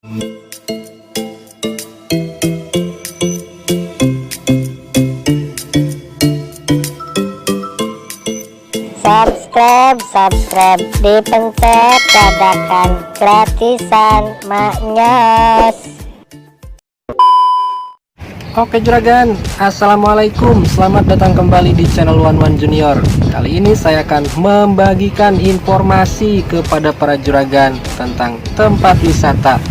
Subscribe, dipencet dadakan gratisan maknyos. Oke juragan, assalamualaikum, selamat datang kembali di channel One Junior. Kali ini saya akan membagikan informasi kepada para juragan tentang tempat wisata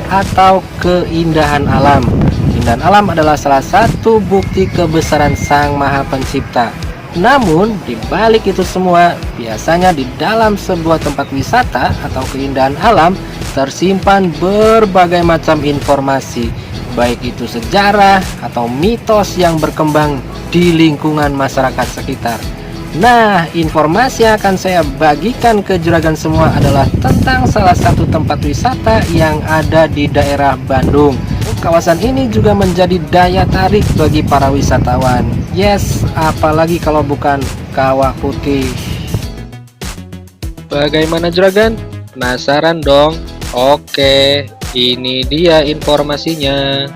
atau keindahan alam. Keindahan alam adalah salah satu bukti kebesaran Sang Maha Pencipta. Namun di balik itu semua, biasanya di dalam sebuah tempat wisata atau keindahan alam tersimpan berbagai macam informasi, baik itu sejarah atau mitos yang berkembang di lingkungan masyarakat sekitar. Nah, informasi yang akan saya bagikan ke juragan semua adalah tentang salah satu tempat wisata yang ada di daerah Bandung. Kawasan ini juga menjadi daya tarik bagi para wisatawan. Yes, apalagi kalau bukan Kawah Putih. Bagaimana juragan? Penasaran dong? Oke, ini dia informasinya.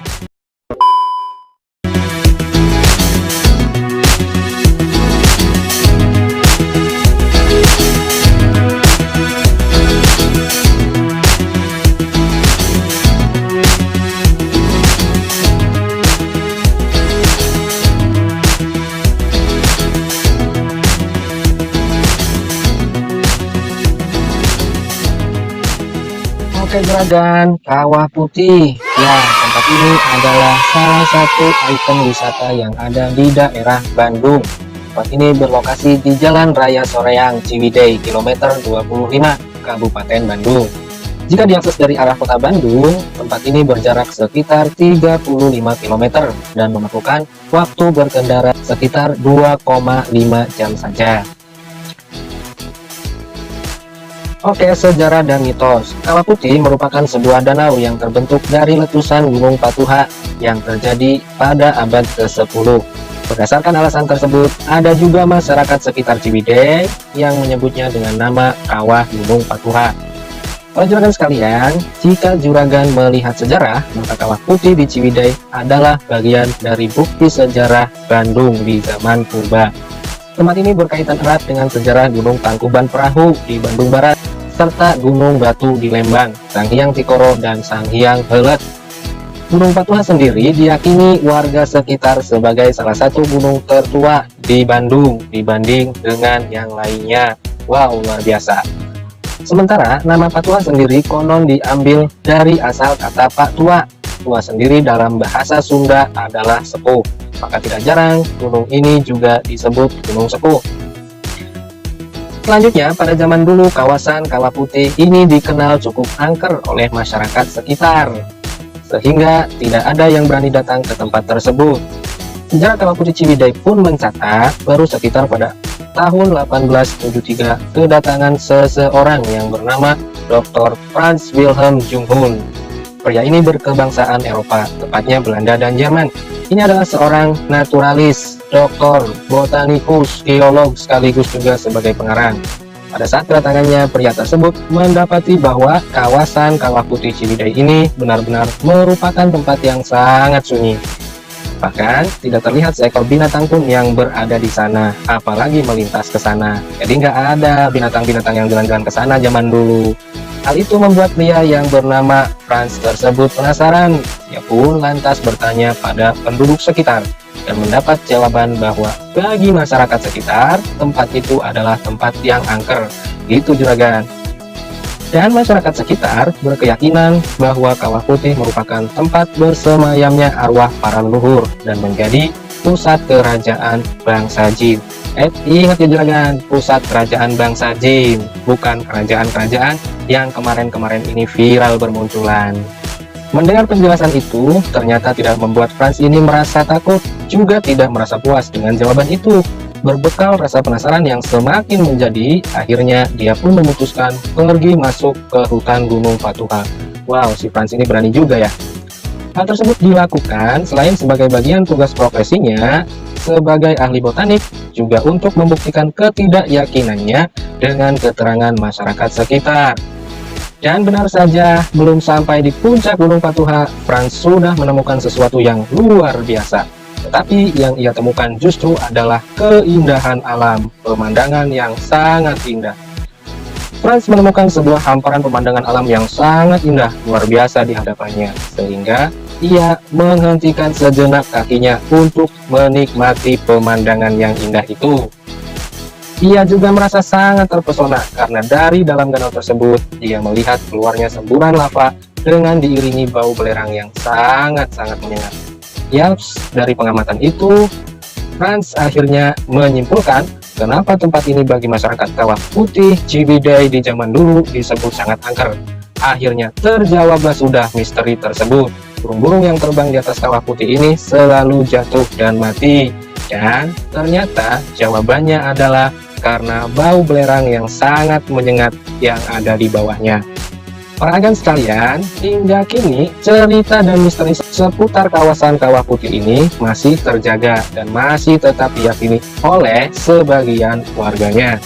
Oke juragan, Kawah Putih. Ya, tempat ini adalah salah satu ikon wisata yang ada di daerah Bandung. Tempat ini berlokasi di Jalan Raya Soreang, Ciwidey, kilometer 25, Kabupaten Bandung. Jika diakses dari arah kota Bandung, tempat ini berjarak sekitar 35 km dan memerlukan waktu berkendara sekitar 2,5 jam saja. Oke, sejarah dan mitos. Kawah Putih merupakan sebuah danau yang terbentuk dari letusan Gunung Patuha yang terjadi pada abad ke-10. Berdasarkan alasan tersebut, ada juga masyarakat sekitar Ciwidey yang menyebutnya dengan nama Kawah Gunung Patuha. Para juragan sekalian, jika juragan melihat sejarah, maka Kawah Putih di Ciwidey adalah bagian dari bukti sejarah Bandung di zaman purba. Tempat ini berkaitan erat dengan sejarah Gunung Tangkuban Perahu di Bandung Barat, serta Gunung Batu di Lembang, Sanghyang Tikoro, dan Sanghyang Heuleut. Gunung Patuha sendiri diyakini warga sekitar sebagai salah satu gunung tertua di Bandung dibanding dengan yang lainnya. Wow, luar biasa. Sementara nama Patuha sendiri konon diambil dari asal kata Pak Tua. Tua sendiri dalam bahasa Sunda adalah sepuh. Maka tidak jarang gunung ini juga disebut Gunung Sepuh. Selanjutnya, pada zaman dulu kawasan Kawah Putih ini dikenal cukup angker oleh masyarakat sekitar, sehingga tidak ada yang berani datang ke tempat tersebut. Sejarah Kawah Putih Ciwidey pun mencatat baru sekitar pada tahun 1873 kedatangan seseorang yang bernama Dr. Franz Wilhelm Junghun. Pria ini berkebangsaan Eropa, tepatnya Belanda dan Jerman. Ini adalah seorang naturalis, doktor, botanikus, geolog, sekaligus juga sebagai pengarang. Pada saat kedatangannya, pria tersebut mendapati bahwa kawasan Kawah Putih Ciwidey ini benar-benar merupakan tempat yang sangat sunyi. Bahkan tidak terlihat seekor binatang pun yang berada di sana, apalagi melintas ke sana. Jadi nggak ada binatang-binatang yang jalan-jalan ke sana zaman dulu. Hal itu membuat pria yang bernama Franz tersebut penasaran. Ia pun lantas bertanya pada penduduk sekitar dan mendapat jawaban bahwa bagi masyarakat sekitar, tempat itu adalah tempat yang angker. Gitu juragan. Dan masyarakat sekitar berkeyakinan bahwa Kawah Putih merupakan tempat bersemayamnya arwah para leluhur dan menjadi pusat kerajaan bangsa Jin. Ingat ya juragan, pusat kerajaan bangsa Jin, bukan kerajaan-kerajaan yang kemarin-kemarin ini viral bermunculan. Mendengar penjelasan itu, ternyata tidak membuat Franz ini merasa takut, juga tidak merasa puas dengan jawaban itu. Berbekal rasa penasaran yang semakin menjadi, akhirnya dia pun memutuskan pergi masuk ke hutan Gunung Patuha. Wow, si Franz ini berani juga ya. Hal tersebut dilakukan selain sebagai bagian tugas profesinya sebagai ahli botanik, juga untuk membuktikan ketidakyakinannya dengan keterangan masyarakat sekitar. Dan benar saja, belum sampai di puncak Gunung Patuha, Franz sudah menemukan sesuatu yang luar biasa. Tetapi yang ia temukan justru adalah keindahan alam, pemandangan yang sangat indah. Franz menemukan sebuah hamparan pemandangan alam yang sangat indah, luar biasa di hadapannya, sehingga ia menghentikan sejenak kakinya untuk menikmati pemandangan yang indah itu. Ia juga merasa sangat terpesona karena dari dalam danau tersebut dia melihat keluarnya semburan lava dengan diiringi bau belerang yang sangat-sangat menyengat. Yaps, dari pengamatan itu, Franz akhirnya menyimpulkan kenapa tempat ini bagi masyarakat Kawah Putih Ciwidey di zaman dulu disebut sangat angker. Akhirnya terjawablah sudah misteri tersebut. Burung-burung yang terbang di atas Kawah Putih ini selalu jatuh dan mati. Dan ternyata jawabannya adalah karena bau belerang yang sangat menyengat yang ada di bawahnya. Para agan sekalian, hingga kini cerita dan misteri seputar kawasan Kawah Putih ini masih terjaga dan masih tetap diyakini oleh sebagian warganya.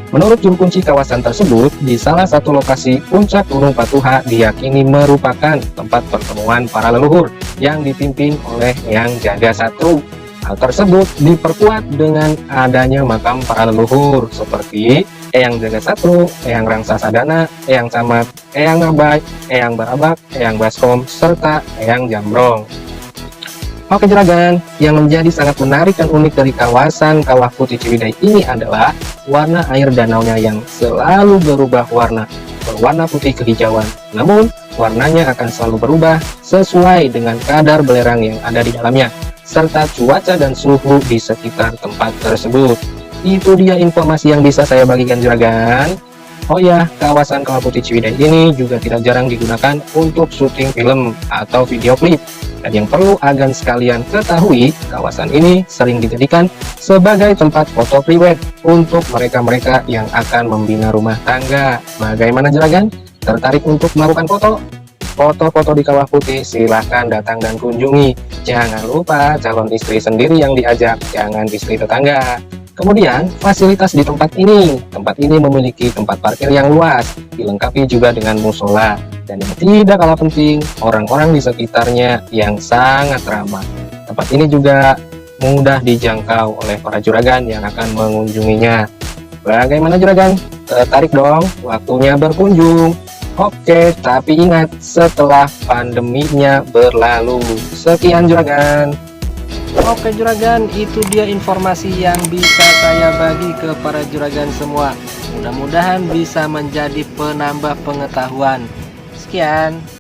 Menurut juru kunci kawasan tersebut, di salah satu lokasi puncak Gunung Patuha diyakini merupakan tempat pertemuan para leluhur yang dipimpin oleh Eyang Jagasatru. Hal tersebut diperkuat dengan adanya makam para leluhur seperti Eyang Jagasatru, Eyang Rangsasadana, Eyang Camat, Eyang Ngabai, Eyang Barabak, Eyang Baskom, serta Eyang Jambrong. Oke juragan, yang menjadi sangat menarik dan unik dari kawasan Kawah Putih Ciwidey ini adalah warna air danaunya yang selalu berubah warna, berwarna putih kehijauan. Namun, warnanya akan selalu berubah sesuai dengan kadar belerang yang ada di dalamnya, serta cuaca dan suhu di sekitar tempat tersebut. Itu dia informasi yang bisa saya bagikan juragan. Oh ya, kawasan Kawah Putih Ciwidey ini juga tidak jarang digunakan untuk syuting film atau video klip. Dan yang perlu agan sekalian ketahui, kawasan ini sering dijadikan sebagai tempat foto prewed untuk mereka-mereka yang akan membina rumah tangga. Bagaimana juragan? Tertarik untuk melakukan foto? Foto-foto di Kawah Putih silahkan datang dan kunjungi. Jangan lupa calon istri sendiri yang diajak, jangan istri tetangga. Kemudian, fasilitas di tempat ini memiliki tempat parkir yang luas, dilengkapi juga dengan musola, dan yang tidak kalah penting, orang-orang di sekitarnya yang sangat ramah. Tempat ini juga mudah dijangkau oleh para juragan yang akan mengunjunginya. Bagaimana juragan? Tertarik dong? Waktunya berkunjung. Oke, tapi ingat, setelah pandeminya berlalu. Sekian juragan. Oke juragan, itu dia informasi yang bisa saya bagi ke para juragan semua. Mudah-mudahan bisa menjadi penambah pengetahuan. Sekian.